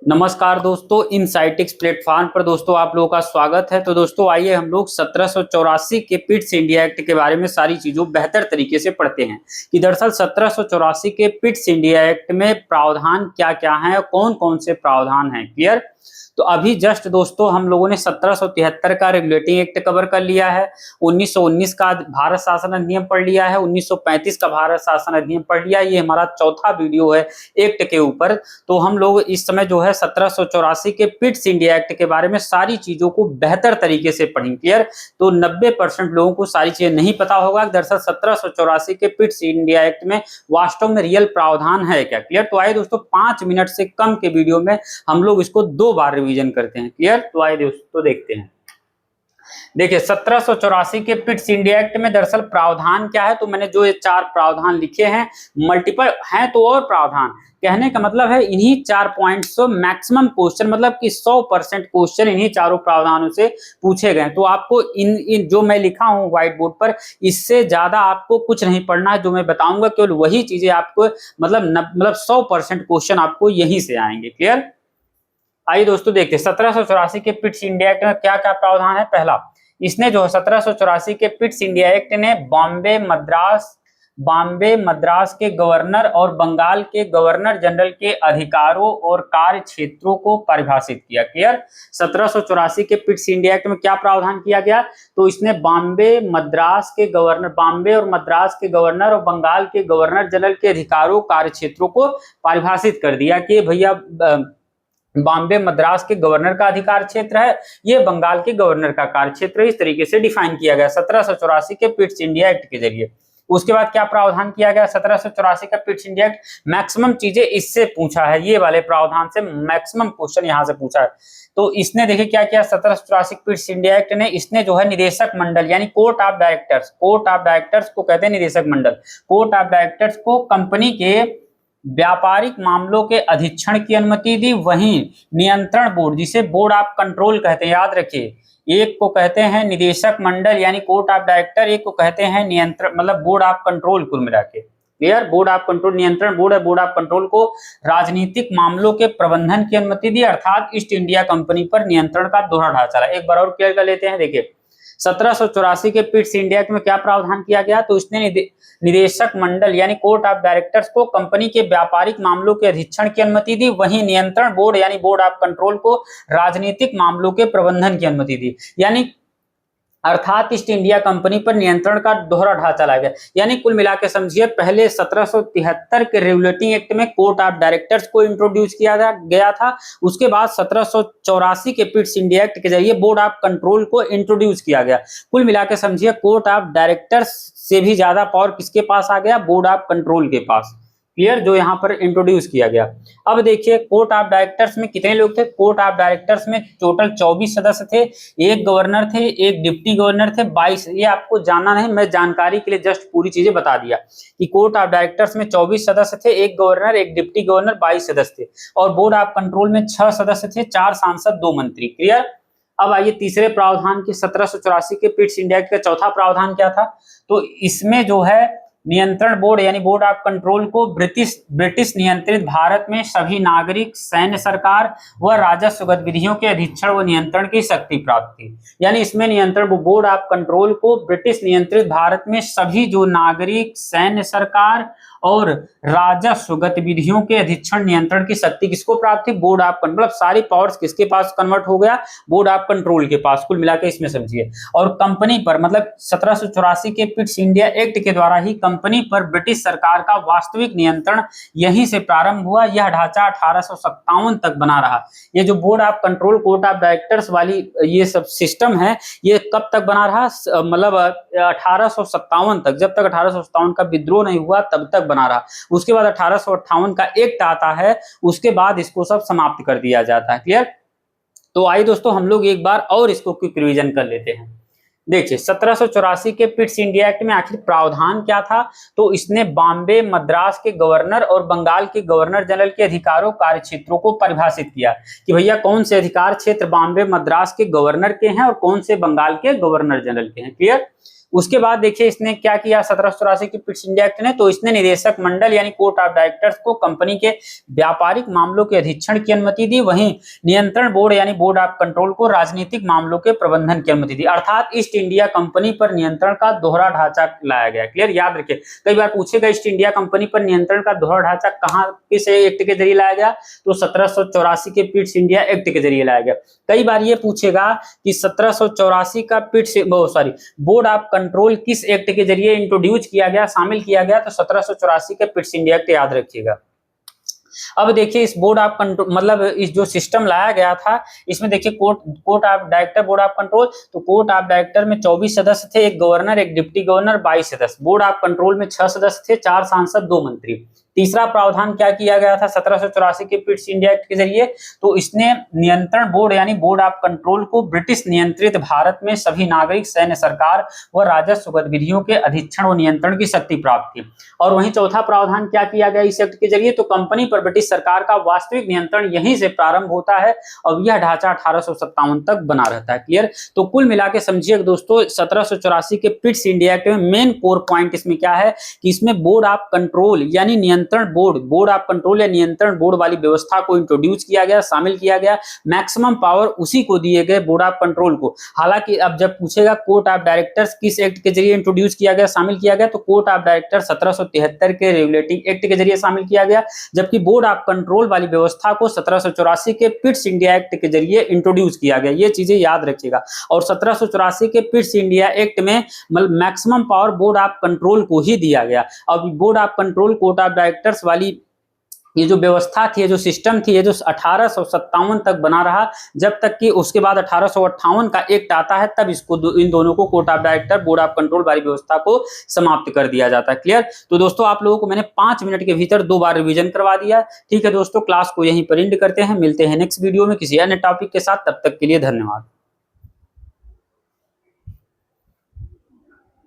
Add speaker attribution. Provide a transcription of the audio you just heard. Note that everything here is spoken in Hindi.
Speaker 1: नमस्कार दोस्तों, इनसाइटिक्स प्लेटफॉर्म पर दोस्तों आप लोगों का स्वागत है। तो दोस्तों आइए हम लोग 1784 के पिट्स इंडिया एक्ट के बारे में सारी चीजों बेहतर तरीके से पढ़ते हैं कि दरअसल 1784 के पिट्स इंडिया एक्ट में प्रावधान क्या क्या हैं और कौन कौन से प्रावधान हैं। क्लियर। तो अभी जस्ट दोस्तों हम लोगों ने 1773 का रेगुलेटिंग एक्ट कवर कर लिया है, 1919 का भारत शासन अधिनियम पढ़ लिया है, 1935 का भारत शासन अधिनियम पढ़ लिया। ये हमारा चौथा वीडियो है एक्ट के ऊपर। तो हम लोग इस समय जो है 1784 के पिट्स इंडिया एक्ट के बारे में सारी चीजों को बेहतर तरीके से पढ़ेंगे। क्लियर। तो 90% लोगों को सारी चीजें नहीं पता होगा कि दरअसल 1784 के पिट्स इंडिया एक्ट में वास्तव में रियल प्रावधान है क्या। क्लियर। तो आइए दोस्तों 5 मिनट से कम के वीडियो में हम लोग इसको 2 बार रिवीजन करते हैं। क्लियर। तो आइए दोस्तों देखते हैं। देखिए 1784 के पिट्स इंडिया एक्ट में दरअसल प्रावधान क्या है। तो मैंने जो ये 4 प्रावधान लिखे हैं, मल्टीपल हैं तो और प्रावधान, कहने का मतलब है इन्हीं 4 पॉइंट्स से मैक्सिमम क्वेश्चन, मतलब कि 100% क्वेश्चन इन्हीं चारों प्रावधानों से पूछे गए। तो आपको इन जो मैं लिखा हूं व्हाइट बोर्ड पर, इससे ज्यादा आपको कुछ नहीं पढ़ना है। जो मैं बताऊंगा केवल वही चीजें आपको मतलब 100% क्वेश्चन आपको यहीं से आएंगे। क्लियर। आइए दोस्तों देखते हैं 1784 के पिट्स इंडिया एक्ट में क्या क्या प्रावधान है। पहला, इसने जो है 1784 के पिट्स इंडिया एक्ट ने बॉम्बे मद्रास के गवर्नर और बंगाल के गवर्नर जनरल के अधिकारों और कार्य क्षेत्रों को परिभाषित किया। क्लियर। 1784 के पिट्स इंडिया एक्ट में क्या प्रावधान किया गया, तो इसने बॉम्बे और मद्रास के गवर्नर और बंगाल के गवर्नर जनरल के अधिकारों कार्य क्षेत्रों को परिभाषित कर दिया कि भैया बॉम्बे मद्रास के गवर्नर का अधिकार क्षेत्र है, ये बंगाल के गवर्नर का कार्य क्षेत्र है। इस तरीके से डिफाइन किया गया 1784 के पिट्स इंडिया एक्ट के जरिए। उसके बाद क्या प्रावधान किया गया 1784 का पिट्स इंडिया एक्ट, मैक्सिमम चीजें इससे पूछा है, ये वाले प्रावधान से मैक्सिमम क्वेश्चन यहां से पूछा है। तो इसने देखिए क्या किया 1784 पिट्स इंडिया एक्ट ने, इसने जो है निदेशक मंडल यानी कोर्ट ऑफ डायरेक्टर्स को कहते हैं निदेशक मंडल, कोर्ट ऑफ डायरेक्टर्स को कंपनी के व्यापारिक मामलों के अधीक्षण की अनुमति दी। वहीं नियंत्रण बोर्ड, जिसे बोर्ड ऑफ कंट्रोल कहते हैं, याद रखिए, एक को कहते हैं निदेशक मंडल यानी कोर्ट ऑफ डायरेक्टर, एक को कहते हैं नियंत्रण मतलब बोर्ड ऑफ कंट्रोल। कुल मिला के क्लियर। बोर्ड ऑफ कंट्रोल नियंत्रण बोर्ड है, बोर्ड ऑफ कंट्रोल को राजनीतिक मामलों के प्रबंधन की अनुमति दी, अर्थात ईस्ट इंडिया कंपनी पर नियंत्रण का दोहरा ढांचा। एक बार और क्लियर कर लेते हैं। देखिए 1784 के पिट्स इंडिया एक्ट में क्या प्रावधान किया गया, तो इसने निदेशक मंडल यानी कोर्ट ऑफ डायरेक्टर्स को कंपनी के व्यापारिक मामलों के अधीक्षण की अनुमति दी। वहीं नियंत्रण बोर्ड यानी बोर्ड ऑफ कंट्रोल को राजनीतिक मामलों के प्रबंधन की अनुमति दी, यानी अर्थात ईस्ट इंडिया कंपनी पर नियंत्रण का दोहरा ढांचा लाया गया। यानी कुल मिला के समझिए, पहले 1773 के रेगुलेटिंग एक्ट में कोर्ट ऑफ डायरेक्टर्स को इंट्रोड्यूस किया गया था, उसके बाद 1784 के पिट्स इंडिया एक्ट के जरिए बोर्ड ऑफ कंट्रोल को इंट्रोड्यूस किया गया। कुल मिला के समझिए कोर्ट ऑफ डायरेक्टर्स से भी ज्यादा पावर किसके पास आ गया, बोर्ड ऑफ कंट्रोल के पास। क्लियर, जो यहाँ पर इंट्रोड्यूस किया गया। अब देखिए कोर्ट ऑफ डायरेक्टर्स में कितने लोग थे, कोर्ट ऑफ डायरेक्टर्स में टोटल 24 सदस्य थे, एक गवर्नर थे, एक डिप्टी गवर्नर थे, 22। ये आपको जानना नहीं, मैं जानकारी के लिए जस्ट पूरी चीजें बता दिया कि कोर्ट ऑफ डायरेक्टर्स में 24 सदस्य थे, एक गवर्नर, एक डिप्टी गवर्नर, 22 सदस्य थे। और बोर्ड ऑफ कंट्रोल में 6 सदस्य थे, 4 सांसद, 2 मंत्री। क्लियर। अब आइए तीसरे प्रावधान की 1784 के पिट्स इंडिया एक्ट का चौथा प्रावधान क्या था, तो इसमें जो है नियंत्रण बोर्ड यानी बोर्ड ऑफ कंट्रोल को ब्रिटिश नियंत्रित भारत में सभी नागरिक, सैन्य सरकार व राजस्व गतिविधियों के अधीक्षण व नियंत्रण की शक्ति प्राप्त थी। यानी इसमें नियंत्रण बोर्ड ऑफ कंट्रोल को ब्रिटिश नियंत्रित भारत में सभी जो नागरिक, सैन्य सरकार और राजस्व गतिविधियों के अधीक्षण नियंत्रण की शक्ति किसको प्राप्त थी, बोर्ड ऑफ कंट्रोल। सारी पावर्स किसके पास कन्वर्ट हो गया, बोर्ड ऑफ कंट्रोल के पास। कुल मिलाकर इसमें समझिए, और कंपनी पर मतलब 1784 के पिट्स इंडिया एक्ट के द्वारा ही कंपनी पर ब्रिटिश सरकार का वास्तविक नियंत्रण यहीं से प्रारंभ हुआ। यह ढांचा 1857 तक बना रहा। ये जो board of control, court of directors वाली ये सब सिस्टम है, ये कब तक बना रहा, मतलब 1857 तक, जब तक 1857 का विद्रोह नहीं हुआ तब तक बना रहा। उसके बाद 1858 का एक्ट आता है, उसके बाद इसको सब समाप्त कर दिया जाता है। क्लियर। तो आइए दोस्तों हम लोग एक बार और इसको क्विक रिवीजन कर लेते हैं। देखिए 1784 के पिट्स इंडिया एक्ट में आखिर प्रावधान क्या था, तो इसने बॉम्बे मद्रास के गवर्नर और बंगाल के गवर्नर जनरल के अधिकारों कार्य क्षेत्रों को परिभाषित किया कि भैया कौन से अधिकार क्षेत्र बॉम्बे मद्रास के गवर्नर के हैं और कौन से बंगाल के गवर्नर जनरल के हैं। क्लियर। उसके बाद देखिए इसने क्या किया 1784 की पिट्स इंडिया एक्ट ने, तो इसने निदेशक मंडल यानी कोर्ट ऑफ डायरेक्टर्स को कंपनी के व्यापारिक मामलों के अधीक्षण की अनुमति दी, वहीं नियंत्रण बोर्ड यानी बोर्ड ऑफ कंट्रोल को राजनीतिक मामलों के प्रबंधन की अनुमति दी। अर्थात ईस्ट इंडिया कंपनी पर नियंत्रण का दोहरा ढांचा लाया गया। क्लियर, याद रखिए, कई बार पूछेगा ईस्ट इंडिया कंपनी पर नियंत्रण का दोहरा ढांचा कहां किस एक्ट के जरिए लाया गया, तो 1784 के पिट्स इंडिया एक्ट के जरिए लाया गया। कई बार ये पूछेगा कि 1784 का बोर्ड ऑफ कंट्रोल किस एक्ट के जरिए इंट्रोड्यूस किया गया, शामिल किया गया, तो 1784 के पिट्स इंडिया एक्ट याद रखिएगा। अब देखिए इस बोर्ड ऑफ कंट्रोल मतलब इस जो सिस्टम लाया गया था, इसमें देखिए court of director board of control, तो कोर्ट ऑफ डायरेक्टर में 24 सदस्य थे, एक गवर्नर एक डिप्टी गवर्नर 22 सदस्य। बोर्ड ऑफ कंट्रोल में 6 सदस्य थे, 4 सांसद 2 मंत्री। तीसरा प्रावधान क्या किया गया था 1784 के पिट्स इंडिया एक्ट के जरिए, तो इसने नियंत्रण बोर्ड यानी बोर्ड ऑफ कंट्रोल को ब्रिटिश नियंत्रित भारत में सभी नागरिक, सैन्य, सरकार व राजस्व गतिविधियों के अधीक्षण व नियंत्रण की शक्ति प्राप्त की। और वहीं चौथा प्रावधान क्या किया गया इस एक्ट के जरिए, तो कंपनी पर ब्रिटिश सरकार का वास्तविक नियंत्रण यहीं से प्रारंभ होता है और यह ढांचा 1857 तक बना रहता है। क्लियर, तो कुल मिला के समझिए दोस्तों 1784 के पिट्स इंडिया एक्ट में मेन कोर पॉइंट इसमें क्या है कि इसमें बोर्ड ऑफ कंट्रोल यानी नियंत्रण बोर्ड ऑफ कंट्रोल या नियंत्रण बोर्ड वाली व्यवस्था को इंट्रोड्यूस किया गया, शामिल किया गया। मैक्सिमम पावर उसी को दिए गए बोर्ड ऑफ कंट्रोल को। हालांकि अब जब पूछेगा कोर्ट ऑफ डायरेक्टर्स किस एक्ट के जरिए इंट्रोड्यूस किया गया, शामिल किया गया, तो कोर्ट ऑफ डायरेक्टर 1773 के रेगुलेटिंग एक्ट के जरिए शामिल किया गया, जबकि बोर्ड ऑफ कंट्रोल वाली व्यवस्था को 1784 के पिट्स इंडिया एक्ट के जरिए इंट्रोड्यूस किया गया। ये चीजें याद रखिएगा। और 1784 के पिट्स इंडिया एक्ट में मतलब maximum power board of control को ही दिया गया। अब board of control court of directors वाली ये जो व्यवस्था थी, ये जो सिस्टम थी, ये जो 1857 तक बना रहा, जब तक कि उसके बाद 1858 का एक्ट आता है, तब इसको इन दोनों को court of director board of control वाली व्यवस्था को समाप्त कर दिया जाता है। क्लियर, तो दोस्तों आप लोगों को मैंने 5 मिनट के भीतर 2 बार रिवीजन करवा दिया। ठीक है दोस्तों, क्लास को यहीं पर एंड करते हैं, मिलते हैं नेक्स्ट वीडियो में किसी अन्य टॉपिक के साथ। तब तक के लिए धन्यवाद।